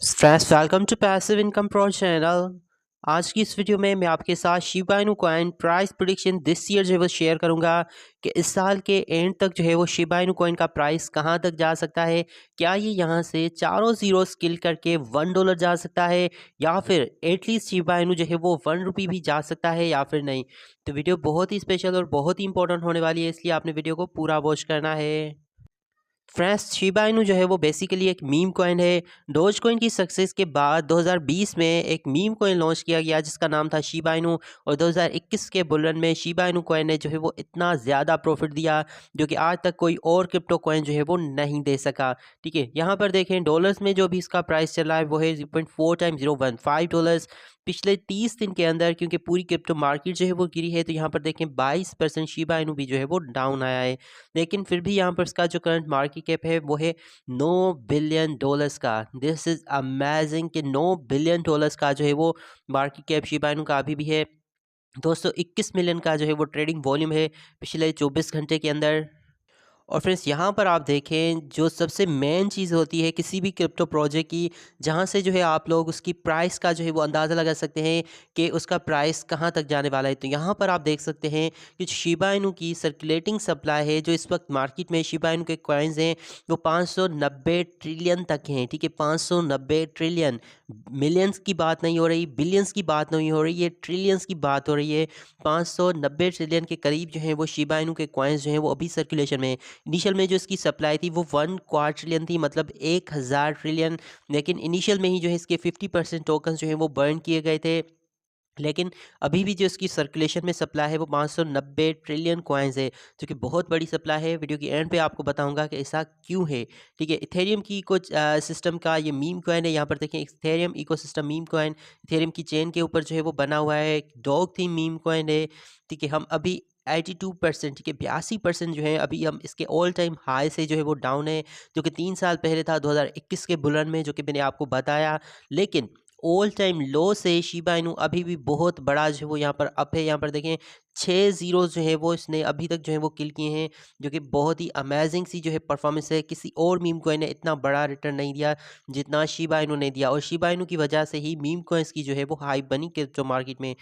Friends, welcome to passive income pro channel. आज की इस वीडियो में मैं आपके साथ Shiba Inu coin price prediction this year जो है वो शेयर करूंगा कि इस साल के एंड तक जो है वो शिबा इनू कॉइन का प्राइस कहां तक जा सकता है। क्या ये यहां से चारों जीरो स्किल करके $1 जा सकता है, या फिर एटलीस्ट शिबा इनू जो है वो ₹1 भी जा सकता है या फिर नहीं। तो वीडियो बहुत ही स्पेशल और बहुत ही इंपॉर्टेंट होने वाली है, इसलिए आपने वीडियो को पूरा वॉच करना है। फ्रेंड्स, शिबा इनू जो है वो बेसिकली एक मीम कॉइन है। डोज कॉइन की सक्सेस के बाद 2020 में एक मीम कॉइन लॉन्च किया गया जिसका नाम था शिबा इनू, और 2021 के बुल रन में शिबा इनू कॉइन ने जो है वो इतना ज़्यादा प्रॉफिट दिया जो कि आज तक कोई और क्रिप्टो कॉइन जो है वो नहीं दे सका। ठीक है, यहाँ पर देखें डॉलर्स में जो भी इसका प्राइस चल रहा है वो है 0.4 टाइम्स $0.15 पिछले 30 दिन के अंदर। क्योंकि पूरी क्रिप्टो मार्केट जो है वो गिरी है, तो यहाँ पर देखें 22% शिबा इनू भी जो है वो डाउन आया है। लेकिन फिर भी यहाँ पर इसका जो करंट मार्केट कैप है वो है $9 बिलियन का। दिस इज़ अमेजिंग कि $9 बिलियन का जो है वो मार्केट कैप शिबा इनू का अभी भी है। 221 मिलियन का जो है वो ट्रेडिंग वॉल्यूम है पिछले 24 घंटे के अंदर। और फ्रेंड्स, यहाँ पर आप देखें जो सबसे मेन चीज़ होती है किसी भी क्रिप्टो प्रोजेक्ट की, जहाँ से जो है आप लोग उसकी प्राइस का जो है वो अंदाज़ा लगा सकते हैं कि उसका प्राइस कहाँ तक जाने वाला है। तो यहाँ पर आप देख सकते हैं कि शिबा इनू की सर्कुलेटिंग सप्लाई है जो इस वक्त मार्केट में शिबा इनू के कॉइन्स हैं वो 590 ट्रिलियन तक हैं। ठीक है, 590 ट्रिलियन। मिलियंस की बात नहीं हो रही, बिलियंस की बात नहीं हो रही, ये ट्रिलियंस की बात हो रही है। 590 ट्रिलियन के करीब जो है वो शिबा इनू के कॉइन्स जो हैं वो अभी सर्कुलेशन में। इनिशियल में जो इसकी सप्लाई थी वो 1 क्वार्टर ट्रिलियन थी, मतलब 1000 ट्रिलियन। लेकिन इनिशियल में ही जो है इसके 50% टोकन जो है वो बर्न किए गए थे। लेकिन अभी भी जो इसकी सर्कुलेशन में सप्लाई है वो 590 ट्रिलियन कॉइन्स है, जो कि बहुत बड़ी सप्लाई है। वीडियो की एंड पे आपको बताऊंगा कि ऐसा क्यों है। ठीक है, इथेरियम की कुछ सिस्टम का ये मीम कॉइन है। यहाँ पर देखें Ethereum ecosystem meme coin, Ethereum की चेन के ऊपर जो है वो बना हुआ है। डॉग थीम मीम कॉइन है। ठीक है, हम अभी 82%, ठीक है 82% जो है अभी हम इसके ऑल टाइम हाई से जो है वो डाउन है, जो कि 3 साल पहले था 2021 के बुलन में, जो कि मैंने आपको बताया। लेकिन ऑल टाइम लो से शिबा इनू अभी भी बहुत बड़ा जो है वो यहाँ पर अप है। यहाँ पर देखें 6 जीरोस जो है वो इसने अभी तक जो है वो किल किए हैं, जो कि बहुत ही अमेजिंग सी जो है परफॉर्मेंस है। किसी और मीम कॉइन ने इतना बड़ा रिटर्न नहीं दिया जितना शिबा इनू ने दिया, और शिबा इनू की वजह से ही मीम कॉइन्स की जो है वो हाइप बनी क्रिप्टो मार्केट में।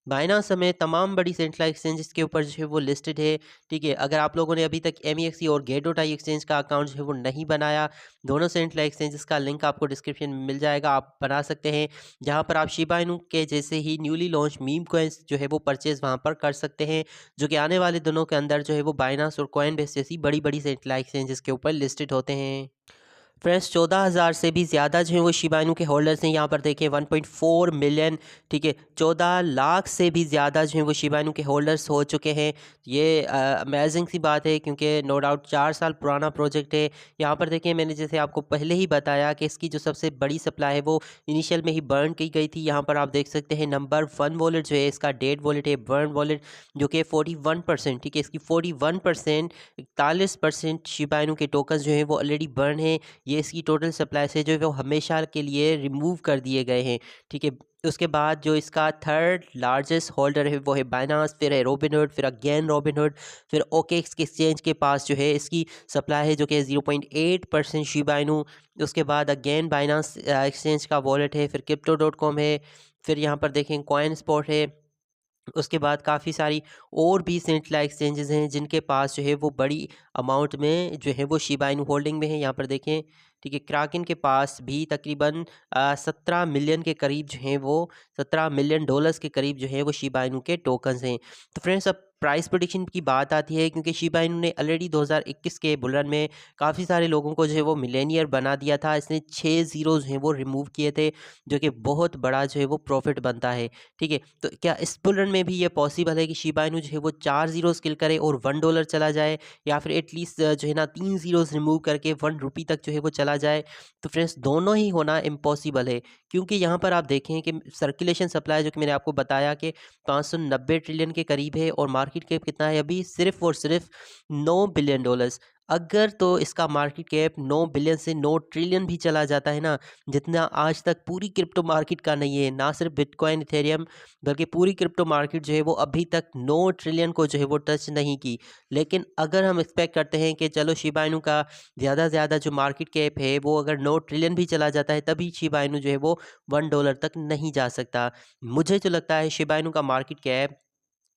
बाइनांस समेत तमाम बड़ी सेंट्रल एक्सचेंजेस के ऊपर जो है वो लिस्टेड है। ठीक है, अगर आप लोगों ने अभी तक MEXC और गेटोटाई एक्सचेंज का अकाउंट जो है वो नहीं बनाया, दोनों सेंट्रल एक्सचेंजेस का लिंक आपको डिस्क्रिप्शन में मिल जाएगा, आप बना सकते हैं। जहां पर आप शिबा इनू के जैसे ही न्यूली लॉन्च मीम कॉइन्स जो है वो परचेज वहां पर कर सकते हैं, जो कि आने वाले दिनों के अंदर जो है वो बाइनांस और कॉइनबेस जैसी बड़ी बड़ी सेंट्रल एक्सचेंजेस के ऊपर लिस्टेड होते हैं। फ्रेंड्स, 14,000 से भी ज़्यादा जो है वो शिबा इनू के होल्डर्स हैं। यहाँ पर देखें 1.4 मिलियन। ठीक है, 14 लाख से भी ज़्यादा जो है वो शिबा इनू के होल्डर्स हो चुके हैं। ये अमेजिंग सी बात है, क्योंकि नो डाउट 4 साल पुराना प्रोजेक्ट है। यहाँ पर देखें मैंने जैसे आपको पहले ही बताया कि इसकी जो सबसे बड़ी सप्लाई है वो इनिशियल में ही बर्न की गई थी। यहाँ पर आप देख सकते हैं नंबर 1 वॉलेट जो है इसका डेड वॉलेट है, बर्न वॉलेट, जो कि 41%। ठीक है, इसकी 41%, 41% शिबा इनू के टोकन जो है वो ऑलरेडी बर्न है। ये इसकी टोटल सप्लाई से जो है वो हमेशा के लिए रिमूव कर दिए गए हैं। ठीक है, उसके बाद जो इसका थर्ड लार्जेस्ट होल्डर है वो है बाइनांस, फिर है रोबिनहुड, फिर अगेन रोबिनहुड, फिर OKX के एक्सचेंज के पास जो है इसकी सप्लाई है जो कि 0.8% शिबा इनू। उसके बाद अगेन बाइनांस एक्सचेंज का वॉलेट है, फिर crypto.com है, फिर यहाँ पर देखें कॉइन स्पॉट है। उसके बाद काफ़ी सारी और भी सेंट्रल एक्सचेंजेस हैं जिनके पास जो है वो बड़ी अमाउंट में जो है वो शिबा इनू होल्डिंग में है। यहाँ पर देखें, ठीक है, क्राकन के पास भी तकरीबन 17 मिलियन के करीब जो हैं वो $17 मिलियन के करीब जो है वो शिबा इनू के टोकन्स हैं। तो फ्रेंड्स, अब प्राइस प्रेडिक्शन की बात आती है, क्योंकि शिबा इनू ने ऑलरेडी 2021 के बुल रन में काफ़ी सारे लोगों को जो है वो मिलेनियर बना दिया था। इसने 6 जीरो जो हैं वो रिमूव किए थे, जो कि बहुत बड़ा जो है वो प्रॉफिट बनता है। ठीक है, तो क्या इस बुल रन में भी ये पॉसिबल है कि शिबा इनू जो है वो 4 जीरोस किल करे और $1 चला जाए, या फिर एटलीस्ट जो है ना 3 जीरोस रिमूव करके ₹1 तक जो है वो चला जाए? तो फ्रेंड्स, दोनों ही होना इम्पॉसिबल है, क्योंकि यहाँ पर आप देखें कि सर्कुलेशन सप्लाई जो कि मैंने आपको बताया कि 590 ट्रिलियन के करीब है, और मार्केट कैप कितना है अभी, सिर्फ और सिर्फ $9 बिलियन। अगर तो इसका मार्केट कैप 9 बिलियन से 9 ट्रिलियन भी चला जाता है ना, जितना आज तक पूरी क्रिप्टो मार्केट का नहीं है, ना सिर्फ बिटकॉइन इथेरियम बल्कि पूरी क्रिप्टो मार्केट जो है वो अभी तक 9 ट्रिलियन को जो है वो टच नहीं की। लेकिन अगर हम एक्सपेक्ट करते हैं कि चलो शिबा इनू का ज़्यादा से ज़्यादा जो मार्केट कैप है वो अगर 9 ट्रिलियन भी चला जाता है तभी शिबा इनू जो है वो $1 तक नहीं जा सकता। मुझे जो लगता है शिबा इनू का मार्केट कैप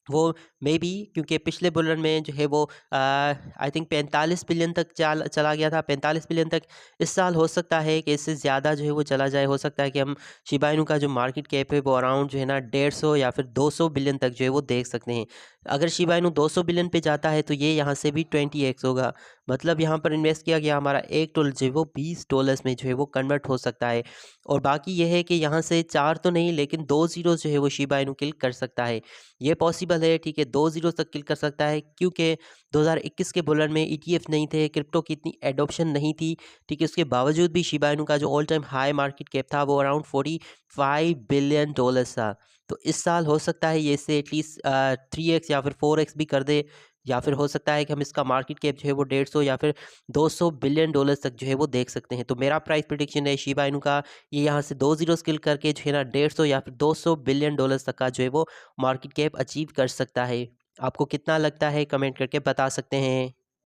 वो मे बी, क्योंकि पिछले बुल रन में जो है वो आई थिंक 45 बिलियन तक चला गया था, 45 बिलियन तक। इस साल हो सकता है कि इससे ज़्यादा जो है वो चला जाए। हो सकता है कि हम शिबा इनू का जो मार्केट कैप है वो अराउंड जो है ना 150 या फिर 200 बिलियन तक जो है वो देख सकते हैं। अगर शिबा इनू 200 बिलियन पे जाता है तो ये यहाँ से भी 20x होगा। मतलब यहाँ पर इन्वेस्ट किया गया हमारा $1 जो है वो $20 में जो है वो कन्वर्ट हो सकता है। और बाकी ये है कि यहाँ से 4 तो नहीं लेकिन 2 ज़ीरो जो है वो शिबा इनू किल कर सकता है। ये पॉसिबल है, ठीक है, 2 ज़ीरो तक किल कर सकता है, क्योंकि 2021 के बुल रन में ईटीएफ नहीं थे, क्रिप्टो की इतनी एडॉप्शन नहीं थी, ठीक है। उसके बावजूद भी शिबा इनू का जो all time high market cap था वो अराउंड $45 बिलियन था। तो इस साल हो सकता है ये इससे एटलीस्ट 3x या फिर 4x भी कर दे, या फिर हो सकता है कि हम इसका मार्केट कैप जो है वो 150 या फिर $200 बिलियन तक जो है वो देख सकते हैं। तो मेरा प्राइस प्रेडिक्शन है शिबा इनू का, ये यहाँ से 2 ज़ीरो स्किल करके जो है ना 150 या फिर $200 बिलियन तक का जो है वो मार्केट कैप अचीव कर सकता है। आपको कितना लगता है कमेंट करके बता सकते हैं।